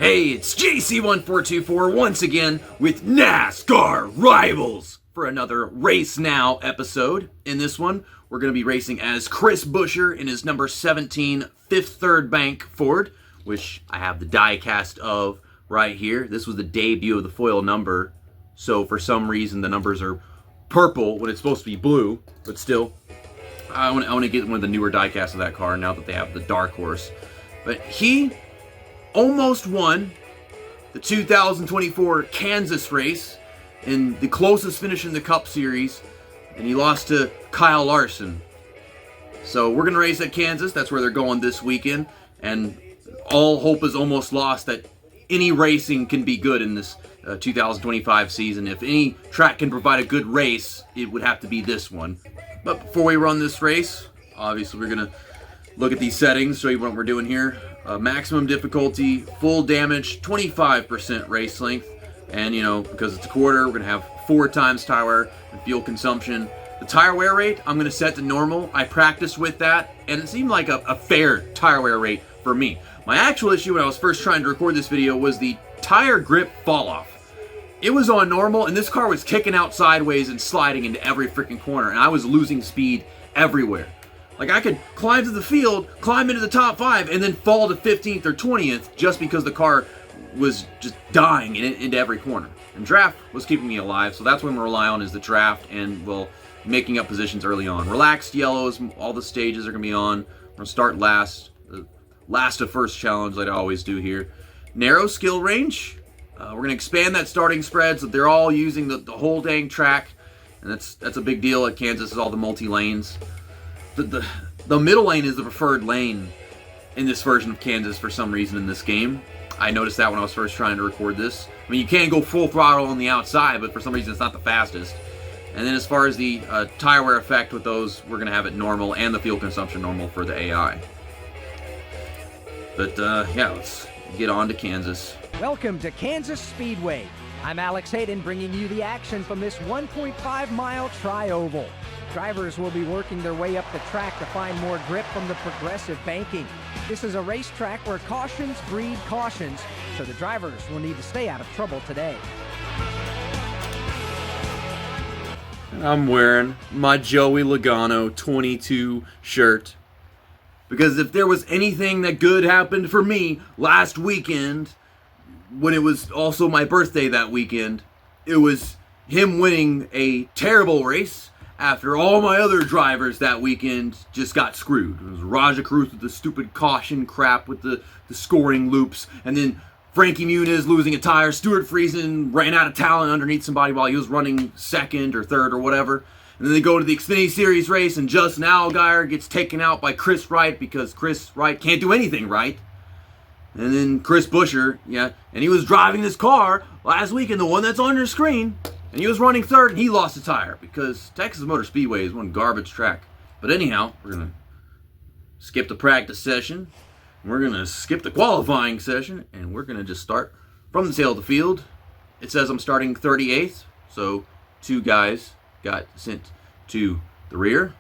Hey, it's JC1424 once again with NASCAR Rivals for another Race Now episode. In this one, we're going to be racing as Chris Buescher in his number 17 Fifth Third Bank Ford, which I have the die cast of right here. This was the debut of the foil number, so for some reason the numbers are purple when it's supposed to be blue, but still, I want to get one of the newer die casts of that car now that they have the Dark Horse. But he almost won the 2024 Kansas race in the closest finish in the Cup Series, and he lost to Kyle Larson. So we're going to race at Kansas. That's where they're going this weekend, and all hope is almost lost that any racing can be good in this 2025 season. If any track can provide a good race, it would have to be this one. But before we run this race, obviously we're going to look at these settings, show you what we're doing here. Maximum difficulty, full damage, 25% race length, and because it's a quarter, we're going to have 4 times tire wear and fuel consumption. The tire wear rate, I'm going to set to normal. I practiced with that, and it seemed like a fair tire wear rate for me. My actual issue when I was first trying to record this video was the tire grip fall off. It was on normal, and this car was kicking out sideways and sliding into every freaking corner, and I was losing speed everywhere. Like, I could climb to the field, climb into the top 5, and then fall to 15th or 20th just because the car was just dying into every corner. And draft was keeping me alive, so that's what I'm going to rely on is the draft and, well, making up positions early on. Relaxed yellows, all the stages are going to be on. I'm going to start last. Last of first challenge like I always do here. Narrow skill range. We're going to expand that starting spread so they're all using the whole dang track. And that's a big deal at Kansas is all the multi-lanes. The middle lane is the preferred lane in this version of Kansas for some reason in this game. I noticed that when I was first trying to record this. I mean, you can go full throttle on the outside, but for some reason it's not the fastest. And then as far as the tire wear effect with those, we're going to have it normal and the fuel consumption normal for the AI. But yeah, let's get on to Kansas. Welcome to Kansas Speedway. I'm Alex Hayden bringing you the action from this 1.5-mile tri-oval. Drivers will be working their way up the track to find more grip from the progressive banking. This is a racetrack where cautions breed cautions, so the drivers will need to stay out of trouble today. I'm wearing my Joey Logano 22 shirt. Because if there was anything that good happened for me last weekend, when it was also my birthday that weekend, it was him winning a terrible race after all my other drivers that weekend just got screwed. It was Raja Cruz with the stupid caution crap with the scoring loops, and then Frankie Muniz losing a tire, Stuart Friesen ran out of talent underneath somebody while he was running second or third or whatever. And then they go to the Xfinity Series race, and Justin Allgaier gets taken out by Chris Wright because Chris Wright can't do anything right. And then Chris Buescher, and he was driving this car last weekend, the one that's on your screen, and he was running third, and he lost a tire because Texas Motor Speedway is one garbage track. But anyhow, we're going to skip the practice session, and we're going to skip the qualifying session, and we're going to just start from the tail of the field. It says I'm starting 38th, so 2 guys got sent to the rear.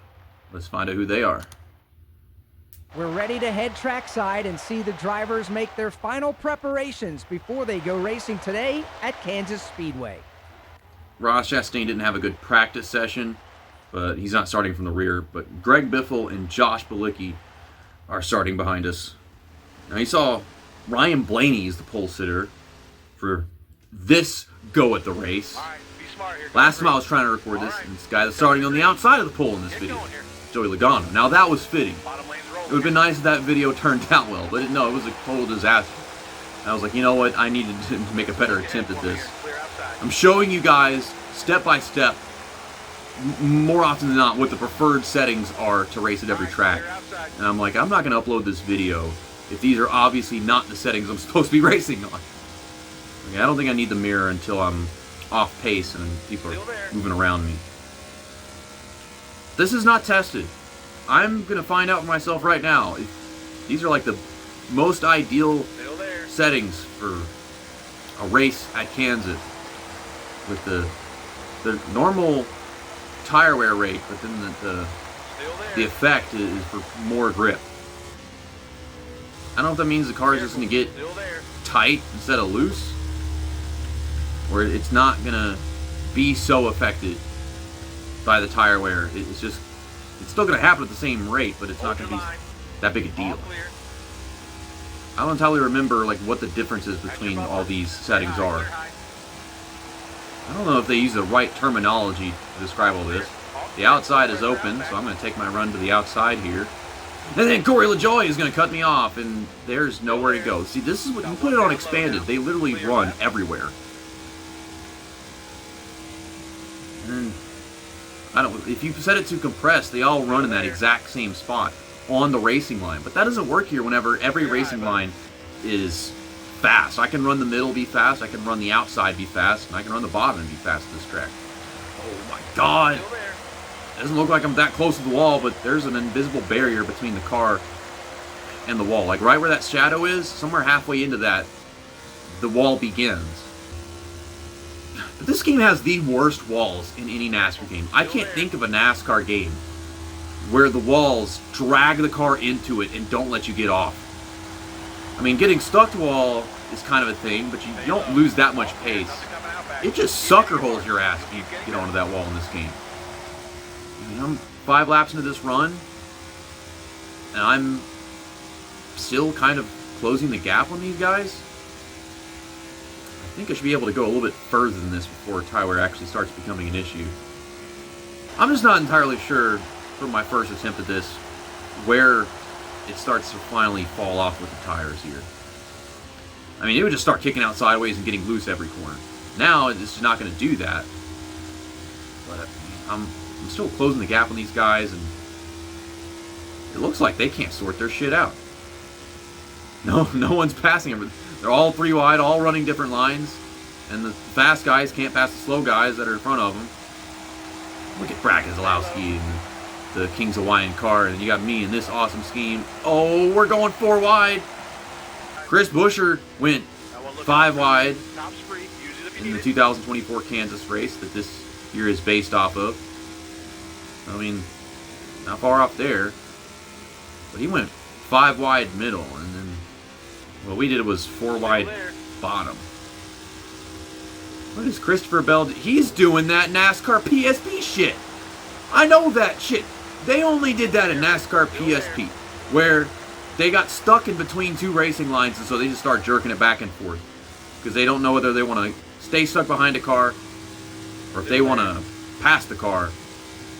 Let's find out who they are. We're ready to head trackside and see the drivers make their final preparations before they go racing today at Kansas Speedway. Ross Chastain didn't have a good practice session, but he's not starting from the rear. But Greg Biffle and Josh Bilicki are starting behind us. Now you saw Ryan Blaney is the pole sitter for this go at the race. Last time I was trying to record this, and this guy that's starting on the outside of the pole in this video, Joey Logano. Now that was fitting. It would have been nice if that video turned out well, but no, it was a total disaster. And I was like, you know what, I needed to make a better attempt at this. I'm showing you guys, step by step, more often than not, what the preferred settings are to race at every track. And I'm like, I'm not going to upload this video if these are obviously not the settings I'm supposed to be racing on. I don't think I need the mirror until I'm off pace and people are moving around me. This is not tested. I'm going to find out for myself right now. These are like the most ideal settings for a race at Kansas with the normal tire wear rate, but then the effect is for more grip. I don't know if that means the car is just going to get tight instead of loose, where it's not gonna be so affected by the tire wear. It's still gonna happen at the same rate, but it's not gonna be that big a deal. I don't entirely remember like what the differences between all these settings are. I don't know if they use the right terminology to describe all this. The outside is open, so I'm going to take my run to the outside here. And then Corey LaJoie is going to cut me off, and there's nowhere to go. See, this is what you put it on expanded. They literally run everywhere. And if you set it to compressed, they all run in that exact same spot on the racing line. But that doesn't work here whenever every racing line is fast. I can run the middle, be fast. I can run the outside, be fast. And I can run the bottom and be fast at this track. Oh my God. It doesn't look like I'm that close to the wall, but there's an invisible barrier between the car and the wall. Like right where that shadow is, somewhere halfway into that, the wall begins. But this game has the worst walls in any NASCAR game. I can't think of a NASCAR game where the walls drag the car into it and don't let you get off. I mean, getting stuck to a wall is kind of a thing, but you don't lose that much pace. It just sucker holes your ass if you get onto that wall in this game. I mean, I'm 5 laps into this run, and I'm still kind of closing the gap on these guys. I think I should be able to go a little bit further than this before tire wear actually starts becoming an issue. I'm just not entirely sure from my first attempt at this where it starts to finally fall off with the tires here. I mean, it would just start kicking out sideways and getting loose every corner. Now, it's just not going to do that. But I'm still closing the gap on these guys, and it looks like they can't sort their shit out. No one's passing them. They're all 3 wide, all running different lines, and the fast guys can't pass the slow guys that are in front of them. Look at Brad Keselowski and the Kings Hawaiian car, and you got me in this awesome scheme. Oh, we're going 4 wide. Chris Buescher went 5 wide in the 2024 Kansas race that this year is based off of. I mean, not far off there, but he went 5 wide middle, and then what we did was 4 wide bottom. What is Christopher Bell? He's doing that NASCAR PSP shit. I know that shit. They only did that in NASCAR PSP, where they got stuck in between 2 racing lines, and so they just start jerking it back and forth because they don't know whether they want to stay stuck behind a car or if they want to pass the car.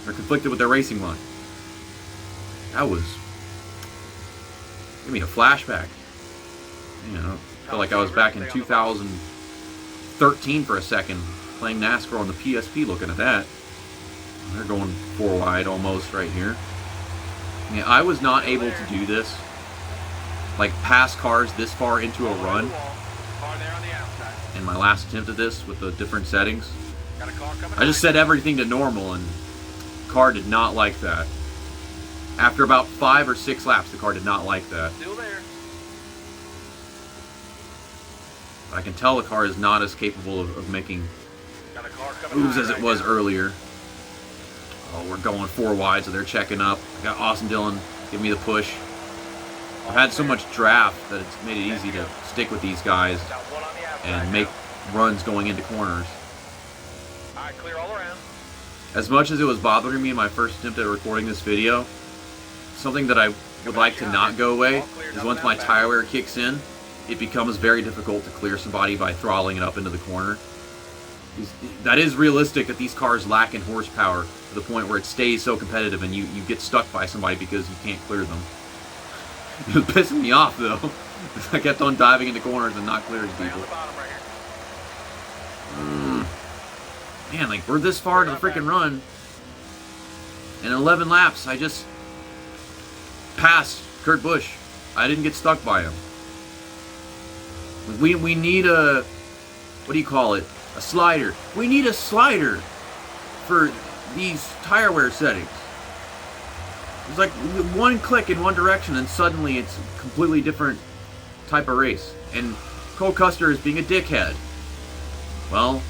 They're conflicted with their racing line. That was... Give me a flashback. You know, I felt like I was back in 2013 for a second, playing NASCAR on the PSP, looking at that. They're going 4 wide almost right here. Yeah, I was not able to do this, like pass cars this far into a run in my last attempt at this with the different settings. I just set everything to normal, and the car did not like that. After about 5 or 6 laps, the car did not like that. Still there. But I can tell the car is not as capable of making moves as it was earlier. Oh, we're going 4 wide, so they're checking up. I got Austin Dillon giving me the push. I've had so much draft that it's made it easy to stick with these guys and make runs going into corners. All right, clear all around. As much as it was bothering me in my first attempt at recording this video, something that I would like to not go away is once my tire wear kicks in, it becomes very difficult to clear somebody by throttling it up into the corner. That is realistic that these cars lack in horsepower to the point where it stays so competitive and you get stuck by somebody because you can't clear them. It was pissing me off though. I kept on diving into corners and not clearing people. Man, like we're this far to the freaking run. In 11 laps, I just passed Kurt Busch. I didn't get stuck by him. We need a, what do you call it? A slider. We need a slider for these tire wear settings. It's like one click in one direction and suddenly it's a completely different type of race. And Cole Custer is being a dickhead. Well,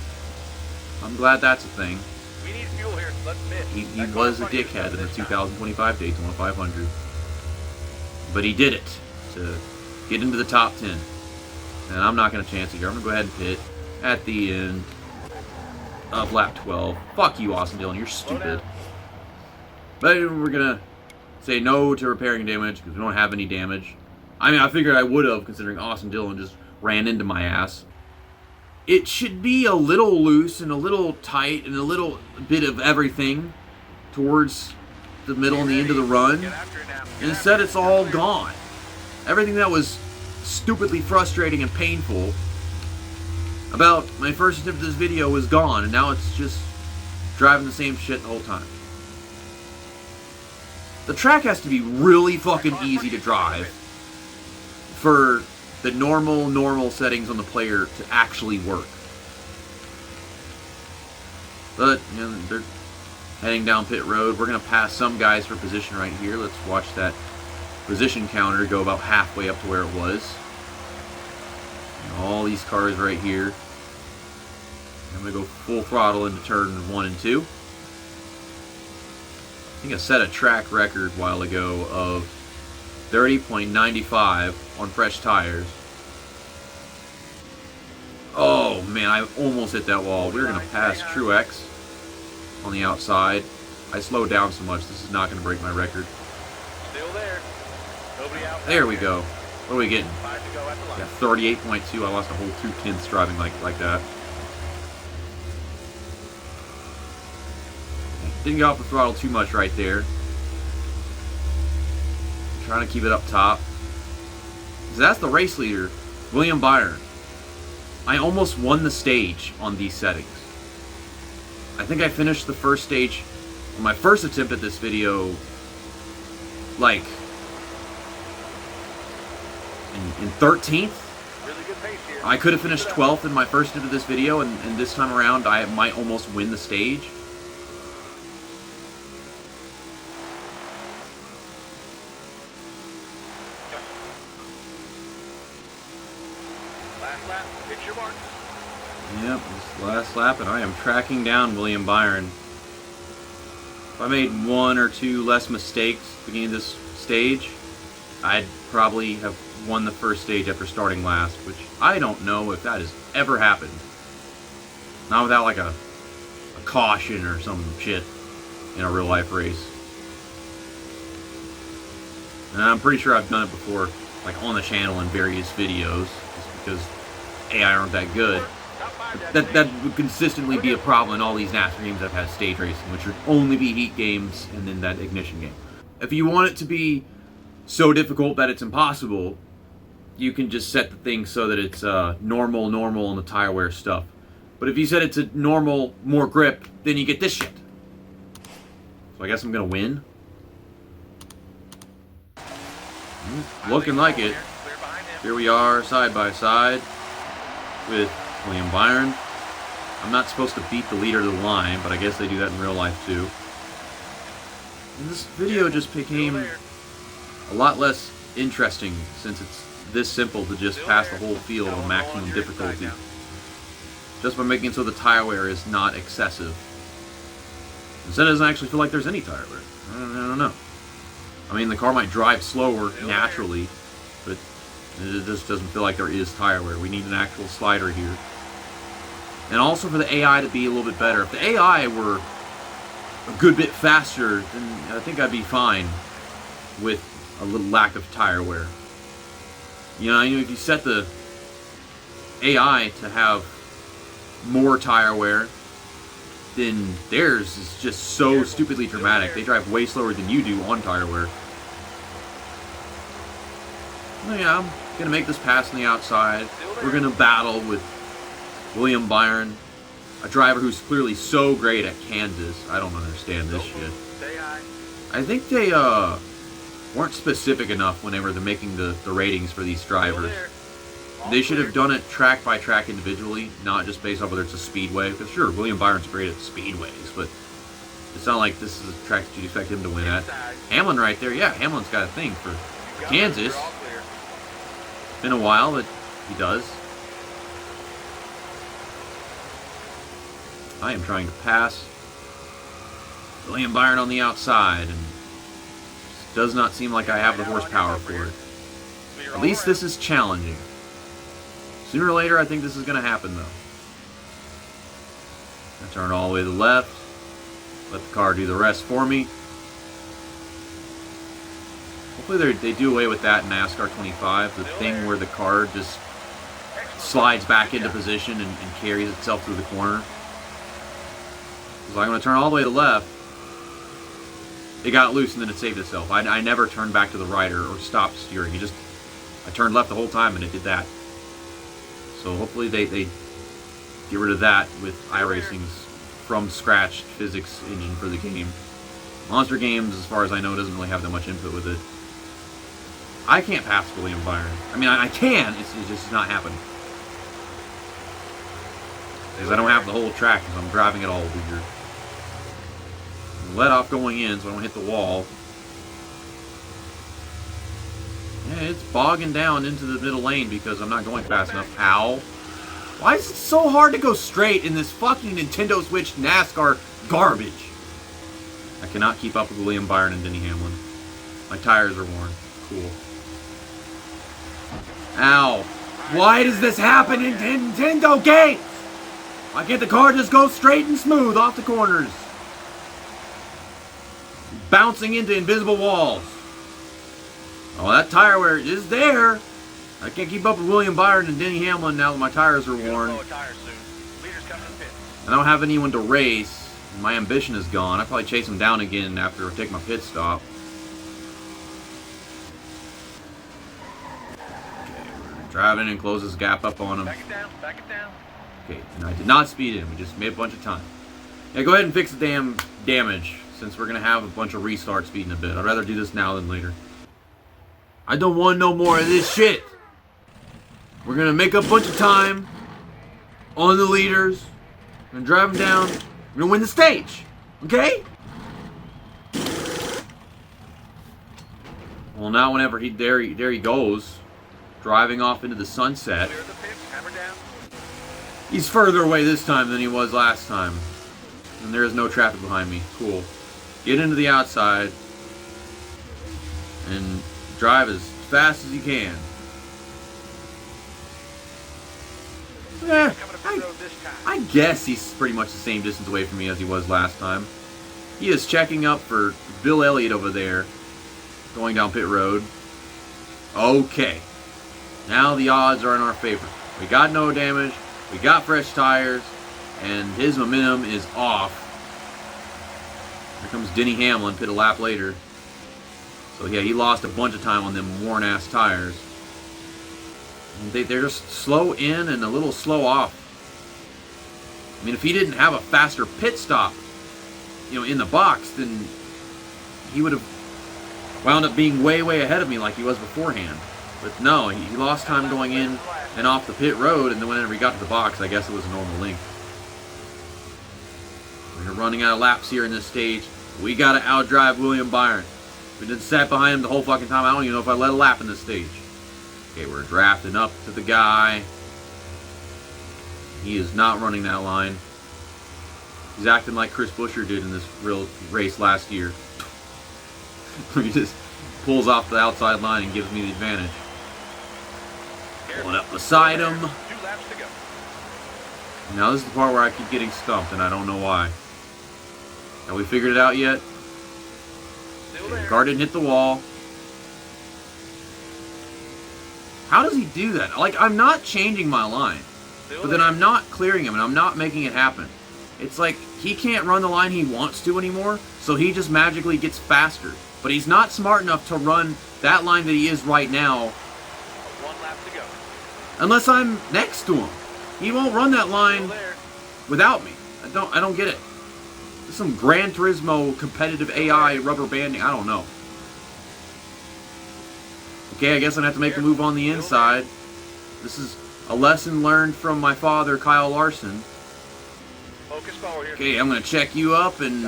I'm glad that's a thing. We need fuel here. Let's miss. He was a dickhead in the 2025 Daytona 500. But he did it to get into the top 10. And I'm not going to chance it here. I'm going to go ahead and pit at the end of lap 12. Fuck you, Austin Dillon. You're stupid. But we're going to say no to repairing damage because we don't have any damage. I mean, I figured I would have, considering Austin Dillon just ran into my ass. It should be a little loose and a little tight and a little bit of everything towards the middle and the end of the run. And instead, it's all gone. Everything that was stupidly frustrating and painful about my first attempt at this video was gone, and now it's just driving the same shit the whole time. The track has to be really fucking easy to drive for the normal settings on the player to actually work. But, you know, they're heading down pit road. We're going to pass some guys for position right here. Let's watch that position counter go about halfway up to where it was. And all these cars right here. I'm going to go full throttle into turn 1 and 2. I think I set a track record a while ago of 30.95 on fresh tires. Oh man, I almost hit that wall. We're going to pass Truex on the outside. I slowed down so much, this is not going to break my record. Still there. Nobody out. There we go. What are we getting? Yeah, 38.2. I lost a whole 2/10 driving like that. Didn't get off the throttle too much right there. Trying to keep it up top. So that's the race leader, William Byron. I almost won the stage on these settings. I think I finished the first stage on my first attempt at this video, like, in 13th. Really good pace here. I could have finished 12th in my first attempt at this video, and this time around I might almost win the stage. Last lap, hit your mark. Yep, this last lap, and I am tracking down William Byron. If I made 1 or 2 less mistakes at the beginning of this stage, I'd probably have won the first stage after starting last, which I don't know if that has ever happened. Not without like a caution or some shit in a real life race. And I'm pretty sure I've done it before, like on the channel in various videos, just because AI aren't that good. That would consistently be a problem in all these NASCAR games I've had stage racing, which would only be heat games and then that ignition game. If you want it to be so difficult that it's impossible, you can just set the thing so that it's normal on the tire wear stuff. But if you set it to normal, more grip, then you get this shit. So I guess I'm gonna win. Looking like it. Here we are, side by side with William Byron. I'm not supposed to beat the leader to the line, but I guess they do that in real life too. And this video just became a lot less interesting since it's this simple to just pass the whole field on maximum difficulty. Just by making it so the tire wear is not excessive. Instead, it doesn't actually feel like there's any tire wear. I don't know. I mean, the car might drive slower naturally, but it just doesn't feel like there is tire wear. We need an actual slider here. And also for the AI to be a little bit better. If the AI were a good bit faster, then I think I'd be fine with a little lack of tire wear. You know, if you set the AI to have more tire wear, then theirs is just so stupidly dramatic. They drive way slower than you do on tire wear. Oh yeah, I'm gonna make this pass on the outside. We're gonna battle with William Byron, a driver who's clearly so great at Kansas. I don't understand this shit. I think they weren't specific enough when they were making the ratings for these drivers. They should have done it track by track individually, not just based off whether it's a speedway. Because sure, William Byron's great at speedways, but it's not like this is a track that you'd expect him to win at. Hamlin right there, yeah, Hamlin's got a thing for Kansas. It's been a while, but he does. I am trying to pass William Byron on the outside, and it does not seem like I have the horsepower for it. At least this is challenging. Sooner or later, I think this is going to happen, though. I turn all the way to the left. Let the car do the rest for me. Hopefully they do away with that in NASCAR 25. The thing where the car just slides back into position and carries itself through the corner. So I'm going to turn all the way to the left. It got loose and then it saved itself. I never turned back to the right or stopped steering. I turned left the whole time and it did that. So hopefully they get rid of that with iRacing's from scratch physics engine for the game. Monster Games, as far as I know, doesn't really have that much input with it. I can't pass William Byron. I mean, I can, it's just not happening. Because I don't have the whole track because I'm driving it all weird. Let off going in so I don't hit the wall. Yeah, it's bogging down into the middle lane because I'm not going fast enough. Ow. Why is it so hard to go straight in this fucking Nintendo Switch NASCAR garbage? I cannot keep up with William Byron and Denny Hamlin. My tires are worn. Cool. Ow. Why does this happen in Nintendo games? Why can't the car just go straight and smooth off the corners? Bouncing into invisible walls. Oh, that tire wear is there. I can't keep up with William Byron and Denny Hamlin now that my tires are worn. I don't have anyone to race. My ambition is gone. I probably chase him down again after I take my pit stop. Okay, we're driving and close this gap up on him. Back it down, back it down. Okay, and I did not speed in. We just made a bunch of time. Yeah, go ahead and fix the damn damage since we're going to have a bunch of restart speed in a bit. I'd rather do this now than later. I don't want no more of this shit. We're going to make up a bunch of time on the leaders. We're going to drive them down. We're going to win the stage. Okay? Well, now whenever there he goes, driving off into the sunset. Clear the pits, hammer down. He's further away this time than he was last time. And there is no traffic behind me. Cool. Get into the outside and drive as fast as you can. I guess he's pretty much the same distance away from me as he was last time. He is checking up for Bill Elliott over there, going down pit road. Okay. Now the odds are in our favor. We got no damage, we got fresh tires, and his momentum is off. Here comes Denny Hamlin, pit a lap later. So yeah, he lost a bunch of time on them worn-ass tires. They're just slow in and a little slow off. I mean, if he didn't have a faster pit stop, in the box, then he would have wound up being way, way ahead of me like he was beforehand. But no, he lost time going in and off the pit road, and then whenever he got to the box, I guess it was a normal length. We're running out of laps here in this stage. We got to outdrive William Byron. We didn't sat behind him the whole fucking time. I don't even know if I led a lap in this stage. Okay, we're drafting up to the guy. He is not running that line. He's acting like Chris Buescher did in this real race last year. He just pulls off the outside line and gives me the advantage. Pulling up beside him. 2 laps to go. Now this is the part where I keep getting stumped and I don't know why. Have we figured it out yet? The car didn't hit the wall. How does he do that? Like, I'm not changing my line, but then I'm not clearing him and I'm not making it happen. It's like he can't run the line he wants to anymore, so he just magically gets faster. But he's not smart enough to run that line that he is right now 1 lap to go. unless I'm next to him. He won't run that line without me. I don't get it. It's some Gran Turismo competitive AI rubber banding. I don't know. Okay, I guess I'm going to have to make a move on the inside. This is a lesson learned from my father, Kyle Larson. Focus forward here. Okay, I'm going to check you up, and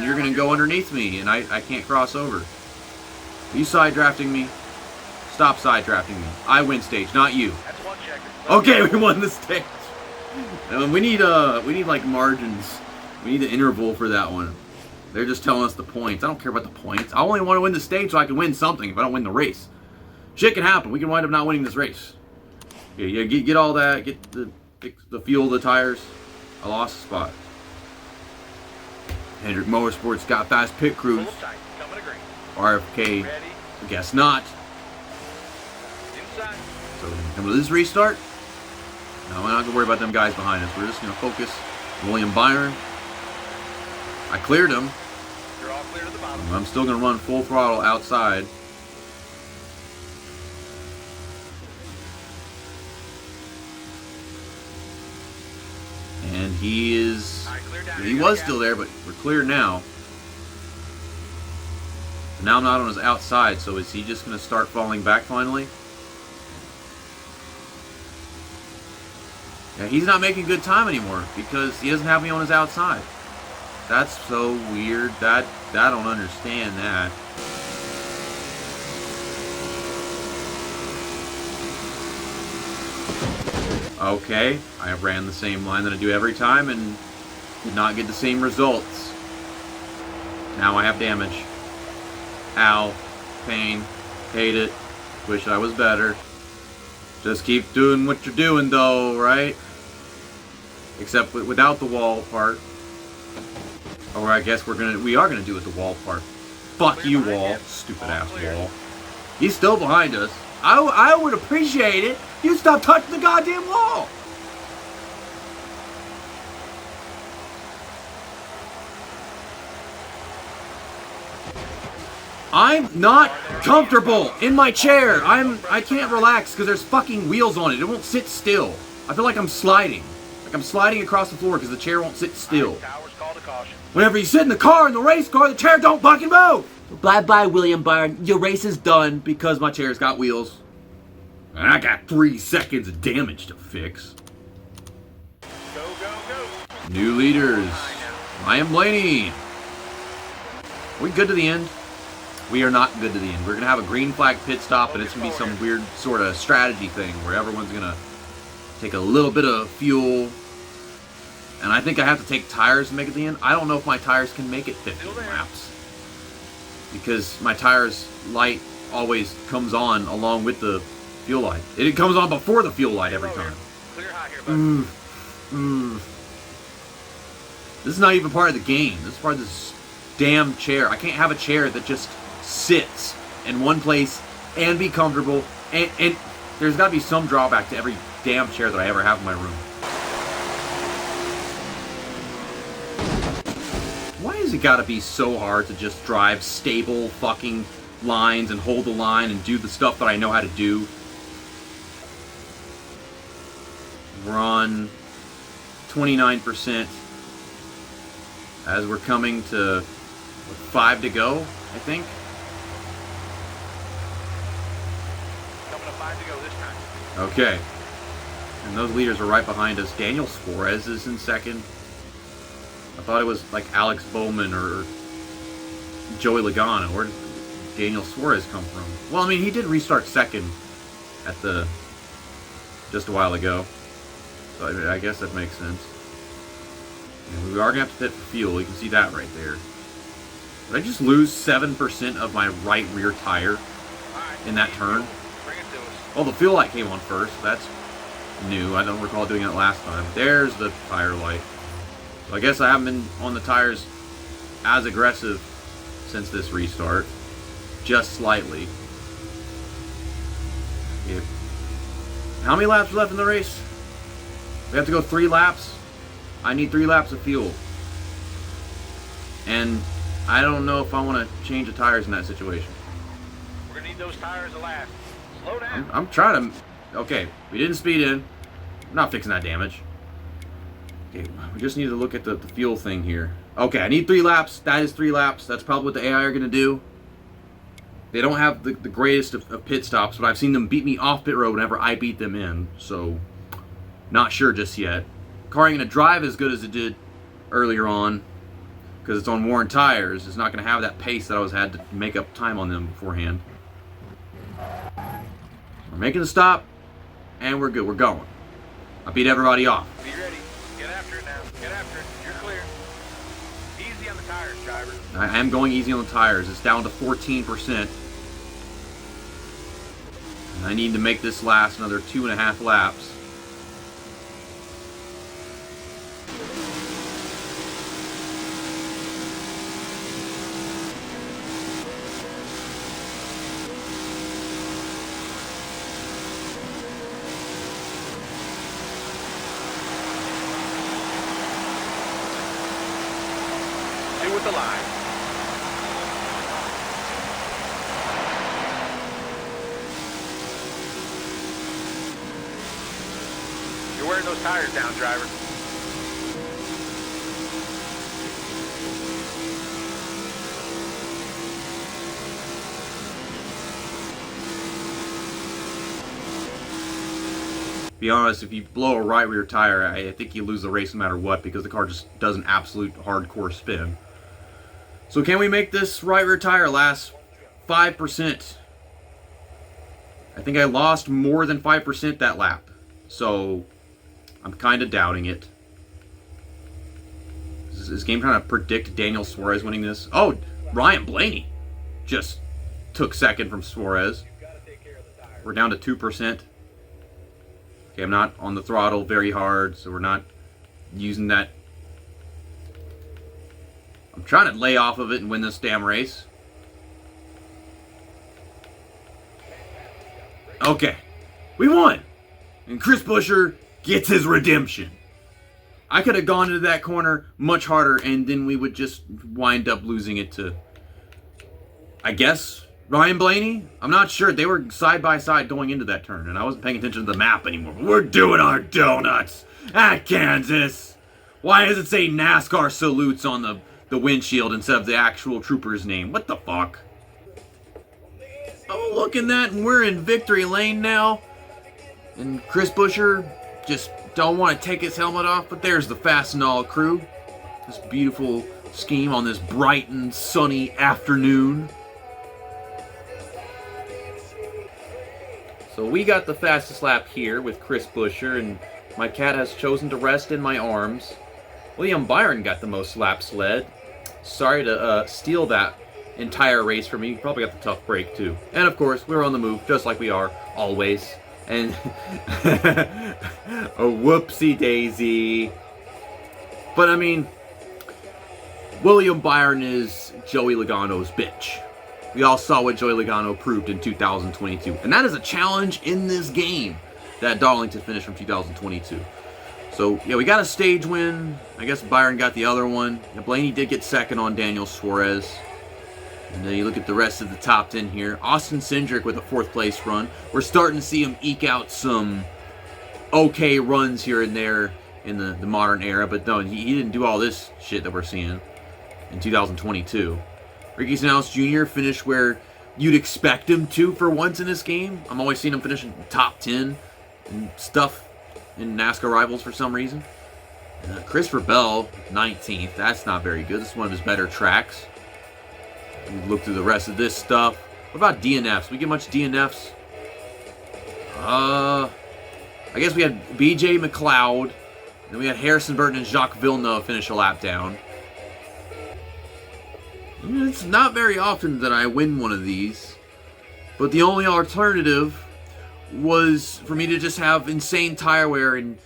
you're going to go underneath me, and I can't cross over. Are you side drafting me? Stop side drafting me. I win stage, not you. That's 1 checker. Okay, we won the stage. We need like margins. We need an interval for that one. They're just telling us the points. I don't care about the points. I only want to win the stage so I can win something if I don't win the race. Shit can happen. We can wind up not winning this race. Yeah, get all that. Get the fuel, the tires. I lost a spot. Hendrick Motorsports got fast pit crews. Pull tight. Coming to green. RFK, Ready. guess not. Inside. So come to this restart. No, we're not gonna worry about them guys behind us. We're just gonna focus. William Byron. I cleared him. You're all clear to the bottom. I'm still gonna run full throttle outside. And he is. All right, clear down. He was still there, but we're clear now. And now I'm not on his outside, so is he just gonna start falling back finally? Yeah, he's not making good time anymore because he doesn't have me on his outside. That's so weird. I don't understand that. Okay, I ran the same line that I do every time and did not get the same results. Now I have damage. Ow. Pain. Hate it. Wish I was better. Just keep doing what you're doing though, right? Except without the wall part. Or I guess we are gonna do it the wall part. Fuck you, wall. Stupid ass wall. He's still behind us. I would appreciate it. You stop touching the goddamn wall. I'm not comfortable in my chair. I can't relax because there's fucking wheels on it. It won't sit still. I feel like I'm sliding. Like I'm sliding across the floor because the chair won't sit still. Towers called a caution. Whenever you sit in the car, in the race car, the chair don't fucking move. Bye-bye, William Byron. Your race is done because my chair's got wheels. And I got 3 seconds of damage to fix. Go, go, go. New leaders. I am Blaney. Are we good to the end? We are not good to the end. We're going to have a green flag pit stop, and it's going to be some weird sort of strategy thing where everyone's going to take a little bit of fuel. And I think I have to take tires to make it to the end. I don't know if my tires can make it 15 laps. Because my tires light always comes on along with the fuel light. It comes on before the fuel light every time. Clear high here, bud. This is not even part of the game. This is part of this damn chair. I can't have a chair that just sits in one place and be comfortable. And there's got to be some drawback to every damn chair that I ever have in my room. Why has it got to be so hard to just drive stable fucking lines and hold the line and do the stuff that I know how to do? We're on 29% as we're coming to 5 to go, I think. Coming to 5 to go this time. Okay. And those leaders are right behind us. Daniel Suarez is in second. I thought it was like Alex Bowman or Joey Logano. Where did Daniel Suarez come from? Well, I mean, he did restart second at just a while ago. So I guess that makes sense. And we are going to have to pit for fuel. You can see that right there. Did I just lose 7% of my right rear tire in that turn? Bring it to us. Oh, the fuel light came on first. That's new. I don't recall doing it last time. There's the tire light. So I guess I haven't been on the tires as aggressive since this restart. Just slightly. Yeah. How many laps are left in the race? We have to go 3 laps. I need 3 laps of fuel. And I don't know if I want to change the tires in that situation. We're going to need those tires to last. Slow down. I'm trying to... Okay, we didn't speed in. I'm not fixing that damage. Okay, we just need to look at the fuel thing here. Okay, I need 3 laps. That is 3 laps. That's probably what the AI are going to do. They don't have the greatest of pit stops, but I've seen them beat me off pit road whenever I beat them in. So, not sure just yet. Car ain't going to drive as good as it did earlier on because it's on worn tires. It's not going to have that pace that I had to make up time on them beforehand. We're making a stop, and we're good. We're going. I beat everybody off. Be ready. Get after it now. Get after it. You're clear. Easy on the tires, driver. I am going easy on the tires. It's down to 14%. I need to make this last another 2.5 laps. Two with the line. You're wearing those tires down, driver. Be honest, if you blow a right rear tire, I think you lose the race no matter what, because the car just does an absolute hardcore spin. So can we make this right rear tire last 5%? I think I lost more than 5% that lap. So I'm kind of doubting it. Is this game trying to predict Daniel Suarez winning this? Oh, Ryan Blaney just took second from Suarez. We're down to 2%. Okay, I'm not on the throttle very hard, so we're not using that. I'm trying to lay off of it and win this damn race. Okay, we won! And Chris Buescher gets his redemption. I could have gone into that corner much harder, and then we would just wind up losing it to, I guess, Ryan Blaney? I'm not sure. They were side by side going into that turn, and I wasn't paying attention to the map anymore. But we're doing our donuts at Kansas. Why does it say NASCAR salutes on the windshield instead of the actual trooper's name? What the fuck? Oh, look at that, and we're in victory lane now. And Chris Buescher just don't want to take his helmet off, but there's the Fast and All crew. This beautiful scheme on this bright and sunny afternoon. So we got the fastest lap here with Chris Buescher, and my cat has chosen to rest in my arms. William Byron got the most laps led. Sorry to steal that entire race from me. Probably got the tough break too. And of course, we're on the move, just like we are always. And a whoopsie daisy. But I mean, William Byron is Joey Logano's bitch. We all saw what Joey Logano proved in 2022. And that is a challenge in this game, that Darlington finish from 2022. So, yeah, we got a stage win. I guess Byron got the other one. Blaney did get second on Daniel Suarez. And then you look at the rest of the top 10 here. Austin Cindric with a 4th place run. We're starting to see him eke out some okay runs here and there in the modern era. But no, he didn't do all this shit that we're seeing in 2022. Ricky Stenhouse Jr. finished where you'd expect him to for once in this game. I'm always seeing him finish in top 10 and stuff in NASCAR Rivals for some reason. Christopher Bell, 19th. That's not very good. This is one of his better tracks. We look through the rest of this stuff. What about DNFs? We get much DNFs? I guess we had BJ McLeod. Then we had Harrison Burton and Jacques Villeneuve finish a lap down. It's not very often that I win one of these, but the only alternative was for me to just have insane tire wear and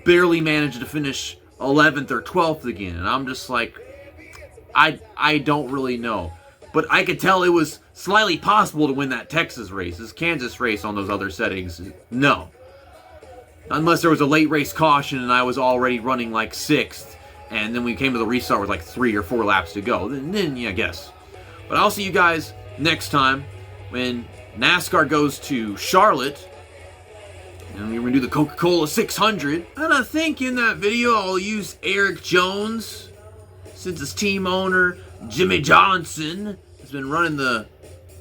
barely manage to finish 11th or 12th again. And I'm just like, I don't really know. But I could tell it was slightly possible to win that Texas race. This Kansas race on those other settings, no. Unless there was a late race caution and I was already running like 6th. And then we came to the restart with like 3 or 4 laps to go. Then yeah, I guess. But I'll see you guys next time when NASCAR goes to Charlotte. And we're going to do the Coca-Cola 600. And I think in that video I'll use Eric Jones, since his team owner, Jimmy Johnson, has been running the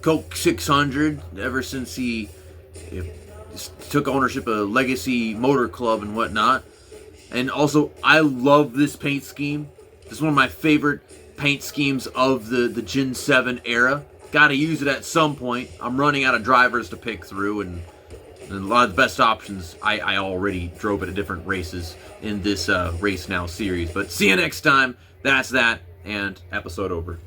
Coke 600 ever since he took ownership of Legacy Motor Club and whatnot. And also, I love this paint scheme. This is one of my favorite paint schemes of the Gen 7 era. Got to use it at some point. I'm running out of drivers to pick through, and a lot of the best options I already drove at different races in this Race Now series. But see you next time. That's that, and episode over.